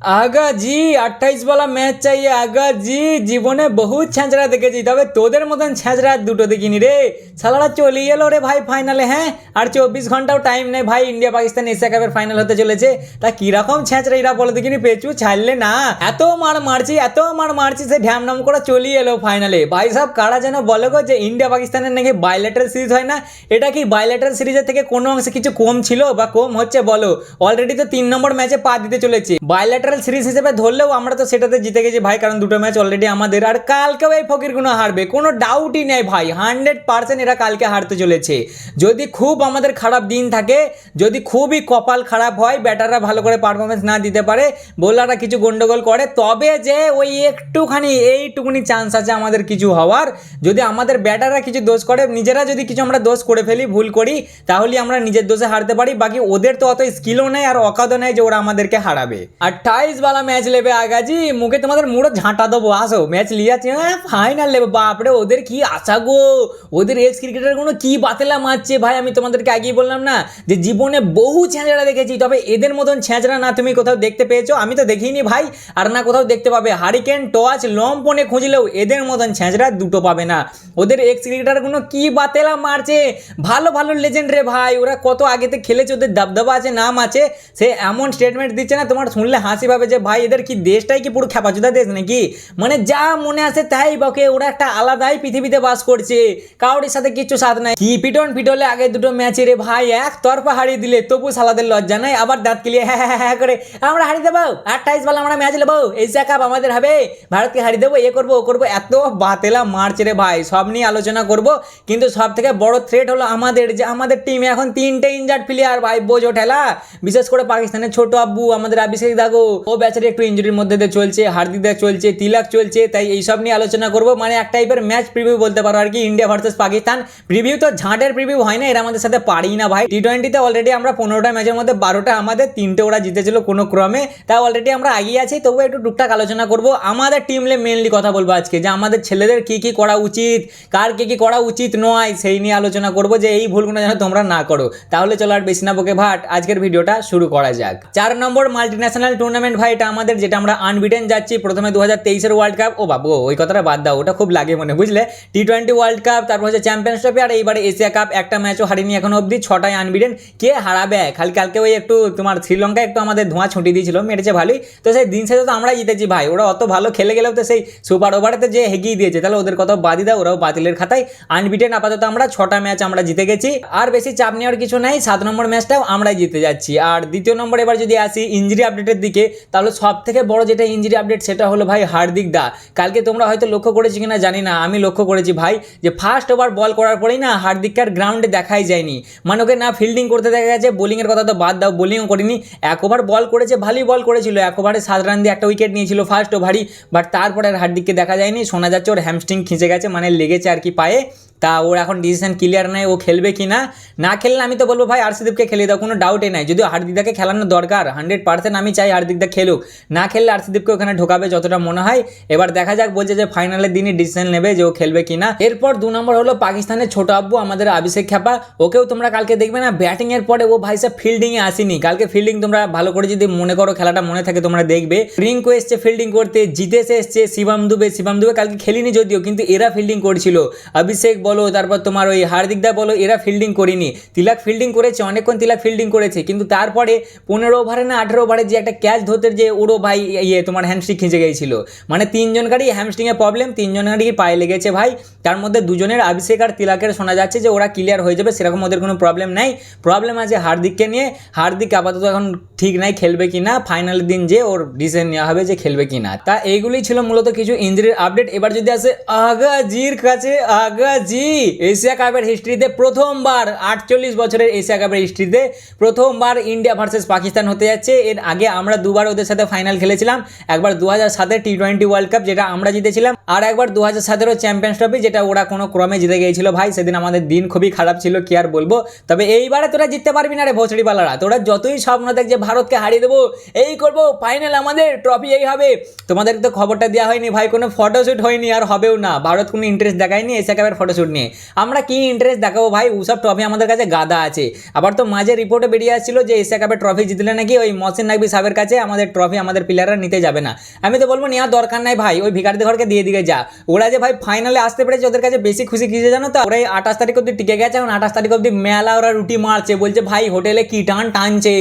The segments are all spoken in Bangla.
आगा जी 28 वाला मैच चाहिए आगा जी। জীবনে বহুত ছ্যাঁচড়া দেখেছি, তবে তোদের মতন ছ্যাঁচড়া দুটো দেখিনি রে। শালারা চলেই এলো রে ভাই ফাইনালে। হ্যাঁ, আর 24 ঘন্টাও টাইম নেই ভাই, ইন্ডিয়া পাকিস্তান এশিয়া কাপের ফাইনাল হতে চলেছে। তা কিরকম ছ্যাঁচড়া এরা বলে দেখিনি, পেছু ছাড়লে না। এত মার মারছি সে ঢ্যামনাম করে চলেই এলো ফাইনালে। ভাই সাহেব কারা যেন বলে গো যে ইন্ডিয়া পাকিস্তানের নাকি বাইলেটারাল সিরিজ হয় না, এটা কি বাইলেটারাল সিরিজের থেকে কোনো অংশে কিছু কম ছিল বা কম হচ্ছে বলো? অলরেডি তো 3 নম্বর ম্যাচে পা দিতে চলেছে। বাইলেটারাল সিরিজ হিসেবে ধরলেও আমরা তো সেটাতে জিতে গেছি ভাই, কারণ দুটো ম্যাচ অলরেডি আমাদের। আর কালকেও এই ফকিরগুলো হারবে, কোনো ডাউটই নেই ভাই। 100% এরা কালকে হারতে চলেছে। যদি খুব আমাদের খারাপ দিন থাকে, যদি খুবই কপাল খারাপ হয়, ব্যাটাররা ভালো করে পারফরমেন্স না দিতে পারে, বোলাররা কিছু গন্ডগোল করে, তবে যে ওই একটুখানি এইটুকুনি চান্স আছে আমাদের কিছু হওয়ার। যদি আমাদের ব্যাটাররা কিছু দোষ করে, নিজেরা যদি কিছু আমরা দোষ করে ফেলি, ভুল করি, তাহলে আমরা নিজের দোষে হারতে পারি। বাকি ওদের তো অত স্কিলও নেই আর অকাদও নেই যে ওরা আমাদেরকে হারাবে। 28 वाला मैच लेबे आगा जी, মুখে তোমাদের মুড়ো ঝাঁটা দেবো। আসো ম্যাচ লিয়াছি, হ্যাঁ ফাইনাল নেবে। বাপরে ওদের কি আশা গো, ওদের এক্স ক্রিকেটার কোনো কি বাতেলা মারছে ভাই। আমি তোমাদেরকে আগেই বললাম না যে জীবনে বহু ছ্যাঁচড়া দেখেছি, তবে এদের মতন ছ্যাঁচড়া না তুমি কোথাও দেখতে পেয়েছো? আমি তো দেখিনি ভাই, আর না কোথাও দেখতে পাবে। হারিকেন টচ লম্পনে খুঁজলেও এদের মতন ছ্যাঁচড়া দুটো পাবে না। ওদের এক্স ক্রিকেটারগুলো কি বাতেলা মারছে, ভালো ভালো লেজেন্ড রে ভাই। ওরা কত আগেতে খেলেছে, ওদের দাবদাবা আছে, নাম আছে। সে এমন স্টেটমেন্ট দিচ্ছে না, তোমার শুনলে হাসি পাবে যে ভাই এদের কি দেশটাই কি পুরো খেপাচুদা দেশ নাকি? মানে যা মনে আসে তাই বকে। ওরা একটা আলাদাই পৃথিবীতে বাস করছে, কারোর সাথে কিছু সাথ নাই। কি পিটন পিটলে আগে দুটো ম্যাচে রে ভাই, এক তরফা হারিয়ে দিলে তবু সালাদের লজ্জা নাই। আবার দাঁত কিলিয়ে হ্যাঁ হ্যাঁ হ্যাঁ করে আমরা হারিয়ে দেবো, 28 বল আমরা ম্যাচ নেবো, এশিয়া কাপ আমাদের হবে, ভারতকে হারিয়ে দেবো, এ করবো ও করবো। এত বাতেলা মারছে রে ভাই। সব নিয়ে আলোচনা করব, কিন্তু সব থেকে বড় থ্রেট হলো আমাদের, যে আমাদের টিমে এখন 3টে ইনজার্ড প্লেয়ার ভাই, বোঝো ঠেলা। বিশেষ করে পাকিস্তানের ছোট আব্বু আমাদের অভিষেক দাগো, ও বেচারি একটু ইনজুরির মধ্যে দিয়ে চলছে, হার্দিক দা চলছে, তিলক চলছে। তাই এইসব নিয়ে আলোচনা করব, মানে এক টাইপের ম্যাচ প্রিভিউ বলতে পারো আর কি, ইন্ডিয়া ভার্সেস পাকিস্তান প্রিভিউ। তো ঝাঁটের প্রিভিউ হয় না, এরা আমাদের সাথে পারি না ভাই। টি20তে অলরেডি আমরা 15টা ম্যাচের মধ্যে 12টা আমাদের, 3টে ওরা জিতেছিল কোনো ক্রমে। তাই অলরেডি আমরা এগিয়ে আছি, তবু একটু টুকটাক আলোচনা করব। আমাদের টিমলে মেনলি কথা বলবো আজকে, যে আমাদের ছেলেদের কি কি করা উচিত, কার কি কি করা উচিত নয়, সেই নিয়ে আলোচনা করব, যে এই ভুলগুলো যেন তোমরা না করো। তাহলে চলো আর বেশি না বকে ভাট, আজকের ভিডিওটা শুরু করা যাক। 4 নম্বর মাল্টিন্যাশনাল টুর্নামেন্ট ভাই, এটা আমাদের, যেটা আমরা আনবিটেন যাচ্ছি। প্রথমে 2023-এর ওয়ার্ল্ড কাপ, ও বাবু ওই কথাটা বাদ দাও, ওটা খুব লাগে মনে, বুঝলে। টি20 ওয়ার্ল্ড কাপ, তারপর হচ্ছে চ্যাম্পিয়ন্স ট্রফি, আর এইবারে এশিয়া কাপ। একটা ম্যাচও হারিনি এখনো অবধি, 6টায় আনবিটেন। কে হারাবে? খালি কালকে ওই একটু তোমার শ্রীলঙ্কা একটু আমাদের ধোঁয়া ছুটি দিয়েছিল, মেরেছে ভালোই। তো সেই দিন শেষে তো আমরাই জিতেছি ভাই। ওরা অত ভালো খেলে গেলেও তো সেই সুপার ওভারেতে যে হেগিয়ে দিয়েছে, তাহলে ওদের কথা বাদই দাও, ওরাও বাতিলের খাতায়। আনবিটেন আপাতত আমরা 6টা ম্যাচ আমরা জিতে গেছি, আর বেশি চাপ নেওয়ার কিছু নাই। 7 নম্বর ম্যাচটাও আমরাই জিতে যাচ্ছি। আর দ্বিতীয় নম্বর, এবার যদি আসি ইঞ্জুরি আপডেটের দিকে, তাহলে সব থেকে বড় যেটা ইঞ্জুরি আপডেট সেটা হলো ভাই হার্দিক দা। কালকে তোমরা হয়তো লক্ষ্য করেছি কিনা জানি না, আমি লক্ষ্য করেছি ভাই, যে ফার্স্ট ওভার বল করার পরেই না হার্দিককে আর গ্রাউন্ডে দেখাই যায়নি। মানে ওকে না ফিল্ডিং করতে দেখা গেছে, বোলিংয়ের কথা তো বাদ দাও, বোলিংও করিনি। 1 ওভার বল করেছে, ভালোই বল করেছিল, 1 ওভারে 7 রান দিয়ে একটা উইকেট নিয়েছিল ফার্স্ট ওভারই। বাট তারপরে আর হার্দিককে দেখা যায়নি। শোনা যাচ্ছে ওর হ্যামস্ট্রিং খিঁচে গেছে, মানে লেগেছে আর কি পায়ে। তা ওর এখন ডিসিশন ক্লিয়ার নাই, ও খেলবে কি না। না খেললে আমি তো বলবো ভাই আরসিদীপকে খেলিয়ে দাও, কোনো ডাউটই নাই। যদিও হার্দিকদাকে খেলানো দরকার 100%, আমি চাই হার্দিকদা খেলুক। না খেললে আরসিদীপকে ওখানে ঢোকাবে যতটা মনে হয়। এবার দেখা যাক, বলছে যে ফাইনালের দিনই ডিসিশন নেবে যে ও খেলবে কি না। এরপর 2 নম্বর হলো পাকিস্তানের ছোট আব্বু আমাদের অভিষেক খ্যাপা। ওকেও তোমরা কালকে দেখবে না ব্যাটিংয়ের পরে ও ভাই সাহেব ফিল্ডিংয়ে আসেনি। কালকে ফিল্ডিং তোমরা ভালো করে যদি মনে করো, খেলাটা মনে থাকে তোমরা দেখবে, রিঙ্কু এসছে ফিল্ডিং করতে, জিতেশে এসছে, শিবম দুবে কালকে খেলিনি যদিও, কিন্তু এরা ফিল্ডিং করছিল। অভিষেক বলো, তারপর তোমার ওই হার্দিক দা বলো, এরা ফিল্ডিং করিনি। তিলক ফিল্ডিং করেছে, অনেকক্ষণ তিলক ফিল্ডিং করেছে, কিন্তু তারপরে 15 ওভারে না 18 ওভারে যে একটা ক্যাচ ধরতে যে ওরও ভাই তোমার হ্যামস্ট্রিং খিঁচে গিয়েছিল। মানে 3 জনকারই হ্যামস্ট্রিংয়ে প্রবলেম, 3 জনেরই পায়ে লেগেছে ভাই। তার মধ্যে 2 জনের, অভিষেক আর তিলকের শোনা যাচ্ছে যে ওরা ক্লিয়ার হয়ে যাবে, সেরকম ওদের কোনো প্রবলেম নাই। প্রবলেম আছে হার্দিককে নিয়ে। হার্দিক আপাতত এখন ঠিক নাই খেলবে কি না, ফাইনালের দিন যে ওর ডিসিশন নেওয়া হবে যে খেলবে কি না। তা এইগুলোই ছিল মূলত কিছু ইঞ্জুরির আপডেট। এবার যদি আসে আগাজির কাছে, আগাজি এশিয়া কাপের হিস্ট্রিতে প্রথমবার, 48 বছরের এশিয়া কাপের হিস্ট্রিতে প্রথমবার ইন্ডিয়া ভার্সেস পাকিস্তান হতে যাচ্ছে। এর আগে আমরা 2বার ওদের সাথে ফাইনাল খেলেছিলাম, একবার 2007-এর টি20 ওয়ার্ল্ড কাপ যেটা আমরা জিতেছিলাম, আর একবার 2017 চ্যাম্পিয়ন্স ট্রফি যেটা ওরা কোনো ক্রমে জিতে গিয়েছিল ভাই। সেদিন আমাদের দিন খুবই খারাপ ছিল, কি আর বলবো। তবে এইবারে তোরা জিততে পারবি না রে ভোসড়িপালারা। তোরা যতই স্বপ্ন দেখ যে ভারতকে হারিয়ে দেবো, এই করবো, ফাইনাল আমাদের, ট্রফি এই হবে, তোমাদের তো খবরটা দেওয়া হয়নি ভাই, কোনো ফটোশ্যুট হয়নি আর হবেও না। ভারত কোনো ইন্টারেস্ট দেখায়নি এশিয়া কাপের ফটোশ্যুট নিয়ে। আমরা কি ইন্টারেস্ট দেখাবো ভাই, ওসব ট্রফি আমাদের কাছে গাদা আছে। আবার তো মাঝে রিপোর্টে বেরিয়ে আসছিল যে এশিয়া কাপের ট্রফি জিতলে নাকি ওই মহসিন নাকবি সাহেবের কাছে আমাদের ট্রফি আমাদের প্লেয়াররা নিতে যাবে না। আমি তো বলবো নেওয়ার দরকার নাই ভাই, ওই ভিখারিদের ঘরকে দিয়ে দিকে যা। ওরা যে ভাই ফাইনালে আসতে পেরেছে ওদের কাছে বেশি খুশি কিসে জানো তো, ওরা 28 তারিখ অব্দি টিকে গেছে, এখন 28 তারিখ অব্দি মেলা ওরা রুটি মারছে, বলছে ভাই হোটেলে কি টানছে।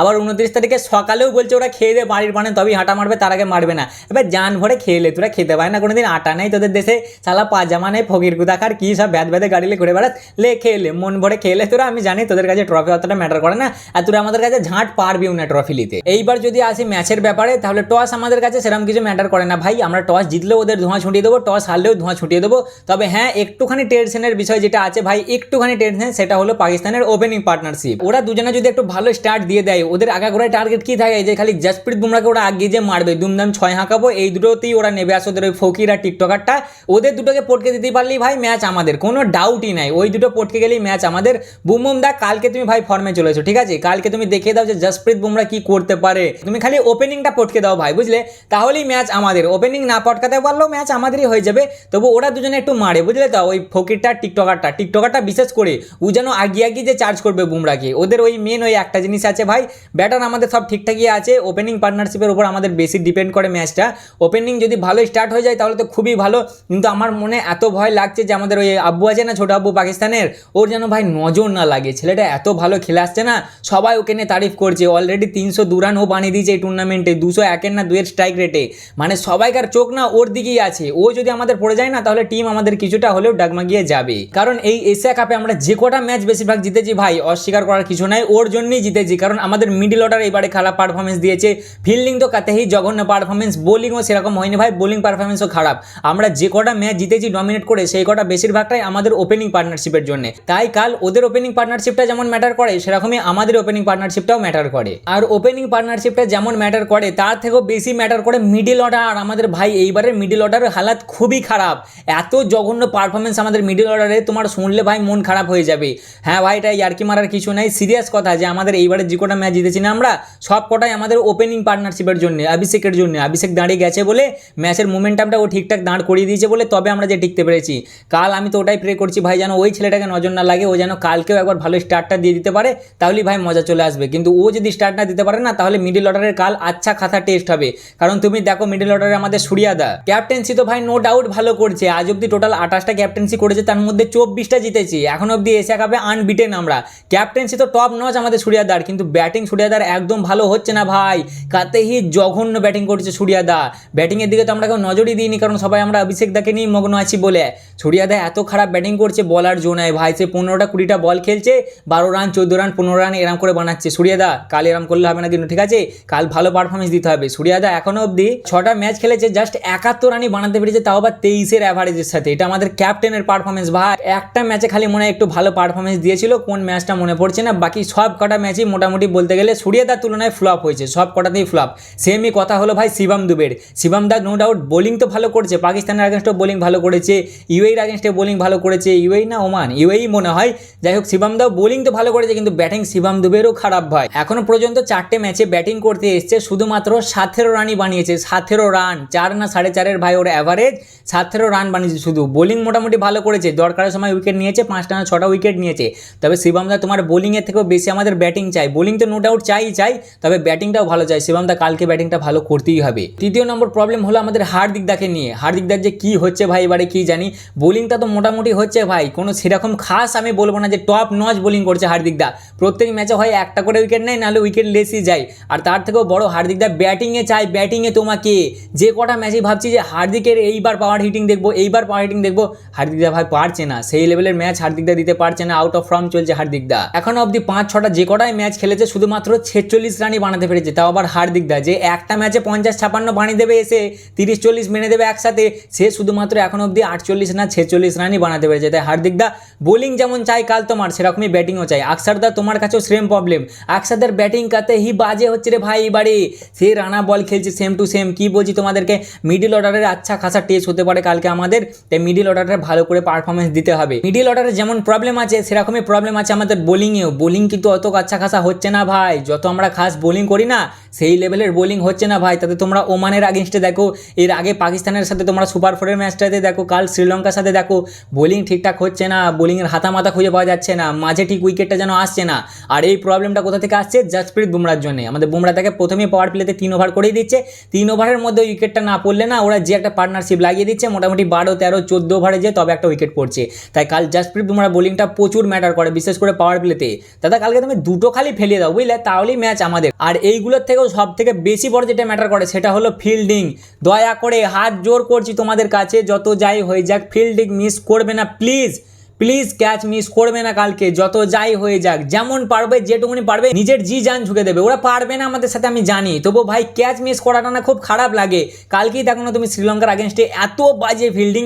আবার 29 তারিখে সকালেও বলছে ওরা খেয়ে দে বাড়ির পানে তবেই হাঁটা মারবে, তার আগে মারবে না। এবার জান ভরে খেলে তোরা খেতে পারে না কোনোদিন, আটা নেই তোদের দেশে, সালা পাজামা নেই, ফকির কুদাকার কি সব ভ্যাদ ভ্যাদে গাড়িলে ঘুরে বেড়াস, লে খেলে মন ভরে খেলে তোরা। আমি জানি তোদের কাছে ট্রফি অতটা ম্যাটার করে না, আর তোরা আমাদের কাছে ঝাঁট পারবিও না ট্রফি নিতে। এইবার যদি আসি ম্যাচের ব্যাপারে, তাহলে টস আমাদের কাছে সেরকম কিছু ম্যাটার করে না ভাই, আমরা টস জিতলেও ওদের ধোঁয়া ছুটিয়ে দেবো, টস হারলেও ধোঁয়া ছুটিয়ে দেবো। তবে হ্যাঁ একটুখানি টেনশনের বিষয় যেটা আছে ভাই, একটুখানি টেনশন, সেটা হলো পাকিস্তানের ওপেনিং পার্টনারশিপ। ওরা দুজনে যদি একটু ভালো স্টার্ট দিয়ে দেয়, ওদের আগাগোড়ায় টার্গেট কি থাকে যে খালি জসপ্রীত বুমরাকে ওরা আগে যে মারবে, দুমদাম 6 হাঁকাবো, এই দুটোতেই ওরা নেবে আসে। ওদের ওই ফকির আর টিকটকারটা, ওদের দুটোকে পটকে দিতে পারলেই ভাই ম্যাচ আমাদের, কোনো ডাউটই নাই। ওই দুটো পটকে গেলেই ম্যাচ আমাদের। বুম দা কালকে তুমি ভাই ফর্মে চলেছো, ঠিক আছে, কালকে তুমি দেখিয়ে দাও যে জসপ্রীত বুমরা কি করতে পারে, তুমি খালি ওপেনিংটা পটকে দাও ভাই, বুঝলে, তাহলেই ম্যাচ আমাদের। ওপেনিং না পটকাতে পারলেও ম্যাচ আমাদেরই হয়ে যাবে। তবু ওরা দুজনে একটু মারে, বুঝলে তো, ওই ফকিরটা টিকটকারটা বিশেষ করে ও যেন আগিয়ে যে চার্জ করবে বুমরাকে। ওদের ওই মেন ওই একটা জিনিস আছে ভাই, ব্যাটার আমাদের সব ঠিকঠাকই আছে, ওপেনিং পার্টনারশিপের উপর আমাদের বেশি ডিপেন্ড করে ম্যাচটা। ওপেনিং যদি ভালো স্টার্ট হয়ে যায় তাহলে তো খুবই ভালো, কিন্তু আমার মনে এত ভয় লাগছে যে আমাদের ওই আব্বু আছে না, ছোট আব্বু পাকিস্তানের, ওর যেন ভাই নজর না লাগে। ছেলেটা এত ভালো খেলে আসছে না, সবাই ওকে নিয়ে তারিফ করছে, অলরেডি 302 রান ও বানিয়ে দিয়েছে এই টুর্নামেন্টে, 201 না 2 স্ট্রাইক রেটে, মানে সবাইকার চোখ না ওর দিকেই আছে। ও যদি আমাদের পড়ে যায় না তাহলে টিম আমাদের কিছুটা হলেও ডাগমাগিয়ে যাবে। কারণ এই এশিয়া কাপে আমরা যে কটা ম্যাচ বেশিরভাগ জিতেছি ভাই, অস্বীকার করার কিছু নাই, ওর জন্যই জিতেছি। কারণ আমাদের মিডল অর্ডার এবারে খারাপ পারফরমেন্স দিয়েছে, ফিল্ডিং তো কাতেই জঘন্য পারফরমেন্স, বোলিংও সেরকম হয়নি ভাই, বোলিং পারফরমেন্সও খারাপ। আমরা যে কটা ম্যাচ জিতেছি ডমিনেট করে, সেই কটা বেশিরভাগটাই আমাদের ওপেনিং পার্টনারশিপের জন্য। তাই কাল ওদের ওপেনিং পার্টনারশিপটা যেমন ম্যাটার করে, সেরকমই আমাদের ওপেনিং পার্টনারশিপটাও ম্যাটার করে। আর ওপেনিং পার্টনারশিপটা যেমন ম্যাটার করে, তার থেকেও বেশি ম্যাটার করে মিডল অর্ডার আমাদের ভাই। এইবারের মিডল অর্ডারের হালাত খুবই খারাপ, এত জঘন্য পারফরমেন্স আমাদের মিডল অর্ডারে, তোমার শুনলে ভাই মন খারাপ হয়ে যাবে। হ্যাঁ ভাই, এটা ইয়ার্কি মারার কিছু নাই, সিরিয়াস কথা, যে আমাদের এইবারে যে কটা ম্যাচ জিতেছি না আমরা, সব কটাই আমাদের ওপেনিং পার্টনারশিপের জন্য, অভিষেকের জন্য। অভিষেক দাঁড়িয়ে গেছে বলে, ম্যাচের মোমেন্টামটা ও ঠিকঠাক দাঁড় করিয়ে দিয়েছে বলে তবে আমরা যে টিকতে পেরেছি। কাল আমি তো ওটাই প্রে করছি ভাই, যেন ওই ছেলেটাকে নজর না লাগে, ও যেন কালকেও একবার ভালো স্টার্টটা দিয়ে দিতে পারে, তাহলেই ভাই মজা চলে আসবে। কিন্তু ও যদি স্টার্ট না দিতে পারে না, তাহলে মিডল অর্ডারের কাল আচ্ছা খাতা টেস্ট হবে। কারণ তুমি দেখো মিডল অর্ডারে আমাদের সূর্যাদা ক্যাপ্টেন্সি তো ভাই নো ডাউট ভালো করছে, আজ অব্দি টোটাল 28টা ক্যাপ্টেন্সি করেছে, তার মধ্যে 24টা জিতেছি, এখন অব্দি এশিয়া কাপে আনবিটেন আমরা। ক্যাপ্টেন্সি তো টপ নচ আমাদের সূর্যাদার, কিন্তু ব্যাটিং সূর্যাদার একদম ভালো হচ্ছে না ভাই, কাতেই জঘন্য ব্যাটিং করছে সূর্যাদা। ব্যাটিংয়ের দিকে তো আমরা কেউ নজরই দিইনি, কারণ সবাই আমরা অভিষেক দাকে নিয়ে মগ্ন আছি বলে। সূর্যাদা এত খারাপ ব্যাটিং করছে, বলার জো নাই ভাই, সে 15টা 20টা বল খেলছে, 12 রান 14 রান 15 রান এরম করে বানাচ্ছে। সূর্যাদা কাল এরম করলে হবে না কিন্তু, ঠিক আছে, কাল ভালো পারফরমেন্স দিতে হবে। সূর্যাদা এখনো অব্দি 6টা ম্যাচ খেলেছে, জাস্ট 71 রানই বানাতে পেরেছে, তাও আবার 23-এর অ্যাভারেজের সাথে। এটা আমাদের ক্যাপ্টেনের পারফরমেন্স ভাই। একটা ম্যাচে খালি মনে হয় একটু ভালো পারফরমেন্স দিয়েছিল, কোন ম্যাচটা মনে পড়ছে না, বাকি সব কটা ম্যাচই মোটামুটি বলতে গেলে সূর্যাদার তুলনায় ফ্লপ হয়েছে, সব কটাতেই ফ্লপ। সেমই কথা হলো ভাই শিবম দুবের। শিবম দা নো ডাউট বোলিং তো ভালো করেছে, পাকিস্তানের আগেনস্টেও বোলিং ভালো করেছে, ইউএইর আগেনস্টে বোলিং ভালো করেছে, ইউএই না ওমান, ইউএই মনে হয়। যাই হোক, শিবম দাও বোলিং তো ভালো করেছে, কিন্তু ব্যাটিং শিবম দুবেরও খারাপ ভাই। এখনো পর্যন্ত 4টে ম্যাচে ব্যাটিং করতে এসছে, শুধুমাত্র 17 রানই বানিয়েছে, 17 রান, 4 না 4.5 ভাই ওর অ্যাভারেজ, 17 রান বানিয়েছে শুধু। বোলিং মোটামুটি ভালো করেছে, দরকারের সময় উইকেট নিয়েছে, 5টা না 6টা উইকেট নিয়েছে। তবে শিবম দা তোমার বোলিংয়ের থেকেও বেশি আমাদের ব্যাটিং চাই, বোলিং তো নো ডাউট চাই, তবে ব্যাটিংটাও ভালো চাই। শিবম দা কালকে ব্যাটিংটা ভালো করতেই হবে। তৃতীয় নম্বর প্রবলেম হলো আমাদের হার্দিক দাকে নিয়ে। হার্দিক দার যে কি হচ্ছে ভাই এবারে কি জানি, বোলিংটা তো মোটামুটি হচ্ছে ভাই, কোনো সেরকম খাস আমি বলবো না যে টপ নচ বোলিং করছে হার্দিক দা। প্রত্যেক ম্যাচে হয় একটা করে উইকেট নেয়, নাহলে উইকেট লেসই যায়। আর তার থেকেও বড় হার্দিক দা ব্যাটিংয়ে চাই, ব্যাটিংয়ে তোমাকে যে কটা ম্যাচেই ভাবছি যে হার্দিকের এইবার পাওয়ার হিটিং দেখবো, হার্দিক দা ভাই পারছে না, সেই লেভেলের ম্যাচ হার্দিক দা দিতে পারছে না, আউট অফ ফর্ম চলছে হার্দিক দা। এখনো অব্দি 5-6টা যে কটাই ম্যাচ খেলেছে শুধুমাত্র 46 রানই বানাতে পেরেছে, তাও আবার হার্দিক দা যে একটা ম্যাচে 50-56 বানিয়ে দেবে, এসে 30-40 মেনে দেবে একসাথে, সে শুধুমাত্র এখন অব্দি 48 না 46 রানই বানাতে পেরেছে। তাই হার্দিক দা বোলিং যেমন চাই কাল তোমার, সেরকমই ব্যাটিংও চাই। আকসার দা তোমার কাছেও সেম প্রবলেম, আকসারদার ব্যাটিং কাতে হি বাজে হচ্ছে রে ভাই এবারে, সে রানা বল খেলছে সেম টু সেম। কি বলছি তোমাদেরকে, মিডল অর্ডারের আচ্ছা খাসা টেস্ট হতে পারে কালকে আমাদের, তাই মিডল অর্ডারে ভালো করে পারফরমেন্স দিতে হবে। মিডল অর্ডারে যেমন প্রবলেম আছে, সেরকমই প্রবলেম আছে আমাদের বোলিংয়েও। বোলিং কিন্তু অত আচ্ছা খাসা হচ্ছে না ভাই, যত আমরা খাস বোলিং করি না সেই লেভেলের বোলিং হচ্ছে না ভাই। তাতে তোমরা ওমানের আগেনস্টে দেখো, এর আগে পাকিস্তানের সাথে তোমরা সুপার 4-এর ম্যাচটাতে দেখো, কাল শ্রীলঙ্কার সাথে দেখো, বোলিং ঠিকঠাক হচ্ছে না, বোলিংয়ের হাতা মাথা খুঁজে পাওয়া যাচ্ছে না, মাঝে ঠিক উইকেটটা যেন আসছে না। আর এই প্রবলেমটা কোথা থেকে আসছে, জসপ্রীত বুমরার জন্য। আমাদের বুমরা থেকে ম্যাচটাকে প্রথমে পাওয়ার প্লেতে 3 ওভার করেই দিচ্ছে। 3 ওভারের মধ্যে উইকেটটা না পড়লে না ওরা যে একটা পার্টনারশিপ লাগিয়ে দিচ্ছে, মোটামুটি 12, 13, 14 ওভারে যে তবে একটা উইকেট পড়ছে। তাই কাল জাসপ্রীত বুমরা বোলিংটা প্রচুর ম্যাটার করে, বিশেষ করে পাওয়ার প্লেতে। দাদা কালকে তুমি দুটো খালি ফেলিয়ে দাও বুঝলে, তাহলেই ম্যাচ আমাদের। আর এইগুলোর থেকেও সব থেকে বেশি বড় যেটা ম্যাটার করে সেটা হলো ফিল্ডিং। দয়া করে হাত জোর করছি তোমাদের কাছে, যত যাই হয়ে যাক ফিল্ডিং মিস করবে না প্লিজ। প্লিজ ক্যাচ মিস করবে না কালকে, যত যাই হয়ে যাক। যেমন পারবে, যেটুকুনি পারবে নিজের জি জান ঝুঁকে দেবে। ওরা পারবে না আমাদের সাথে আমি জানি, তবু ভাই ক্যাচ মিস করাটা না খুব খারাপ লাগে। কালকেই দেখো না তুমি শ্রীলঙ্কার আগেনস্টে এত বাজে ফিল্ডিং,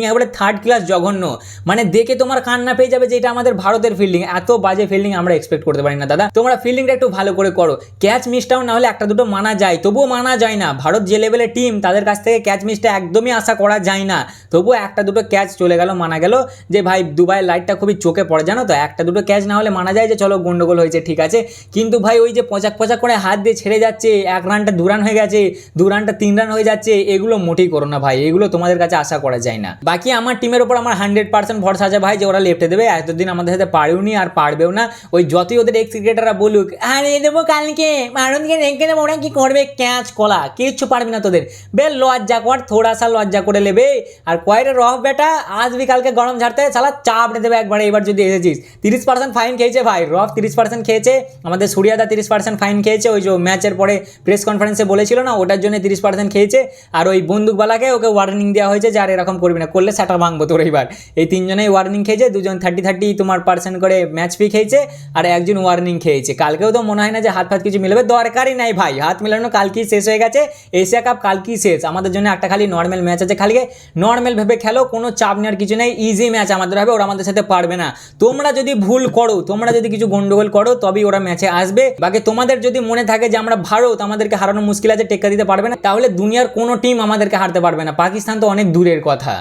একবারে থার্ড ক্লাস জঘন্য। মানে দেখে তোমার কান্না পেয়ে যাবে যে এটা আমাদের ভারতের ফিল্ডিং। এত বাজে ফিল্ডিং আমরা এক্সপেক্ট করতে পারি না দাদা। তোমরা ফিল্ডিংটা একটু ভালো করে করো। ক্যাচ মিসটাও না হলে একটা দুটো মানা যায়, তবুও মানা যায় না। ভারত যে লেভেলের টিম, তাদের কাছ থেকে ক্যাচ মিসটা একদমই আশা করা যায় না। তবুও একটা দুটো ক্যাচ চলে গেল, মানা গেল যে ভাই দুবাইয়ের লাইটটা খুবই চোখে পড়ে, জানো তো। একটা দুটো ক্যাচ না হলে মানা যায় যে চলো গন্ডগোল হয়েছে, ঠিক আছে। কিন্তু ভাই ওই যে পচাক করে হাত দিয়ে ছেড়ে যাচ্ছে, 1 রানটা 2 রান হয়ে গেছে, 2 রানটা 3 রান হয়ে যাচ্ছে, এগুলো মোটেই করো না ভাই। এগুলো তোমাদের কাছে আশা করা যায় না। বাকি আমার টিমের ওপর আমার 100% ভরসা আছে ভাই যে ওরা লেফটে দেবে। এতদিন আমাদের সাথে পারেও নি আর পারবেও না। ওই যতই ওদের এক্স ক্রিকেটাররা বলুক হারিয়ে দেবো কালকে, ভারতকে রেখে দেবো, ওরা কি করবে, ক্যাচ কলা কিচ্ছু পারবি না তোদের। বেল লজ্জা কর, থোড়া সা লজ্জা করে নেবে। আর কয়টা রফ বেটা আসবি কালকে গরম ঝাড়তে, সালা চাপ দেবে একবারে। এবার যদি এসেছিস 30% ফাইন খেয়েছে ভাই, রফ 30% খেয়েছে, আমাদের সূর্যাদা 30% ফাইন খেয়েছে। ওই যে ম্যাচের পরে প্রেস কনফারেন্সে বলেছিল না, ওটার জন্য 30% খেয়েছে। আর ওই বন্দুকওয়ালাকে ওকে ওয়ার্নিং দেওয়া হয়েছে যে আর এরকম করবি না, করলে সেটা ভাঙবো তোর। এইবার এই 3 জনেই ওয়ার্নিং খেয়েছে, 2জন 30 তোমার পার্সেন্ট করে ম্যাচ ফি খেয়েছে, আর 1জন ওয়ার্নিং খেয়েছে। কালকেও তো মনে হয় না যে হাত ফাত কিছু মিলবে, দরকারই নাই ভাই। হাত মিলানো কালকেই শেষ হয়ে গেছে, এশিয়া কাপ কালকেই শেষ। আমাদের জন্য একটা খালি নর্মাল ম্যাচ আছে, খালি নর্মাল ভেবে খেলো, কোনো চাপ নেওয়ার কিছু নেই। ইজি ম্যাচ আমাদের হবে, ওরা আমাদের সাথে পারবে না। তোমরা যদি ভুল করো, তোমরা যদি কিছু গন্ডগোল করো, তবেই ওরা ম্যাচে আসবে। বাকি তোমাদের যদি মনে থাকে যে আমরা ভারত, আমাদেরকে হারানো মুশকিল আছে, টেক্কা দিতে পারবে না, তাহলে দুনিয়ার কোনো টিম আমাদেরকে হারতে পারবে না। পাকিস্তান তো অনেক দূরের কথা।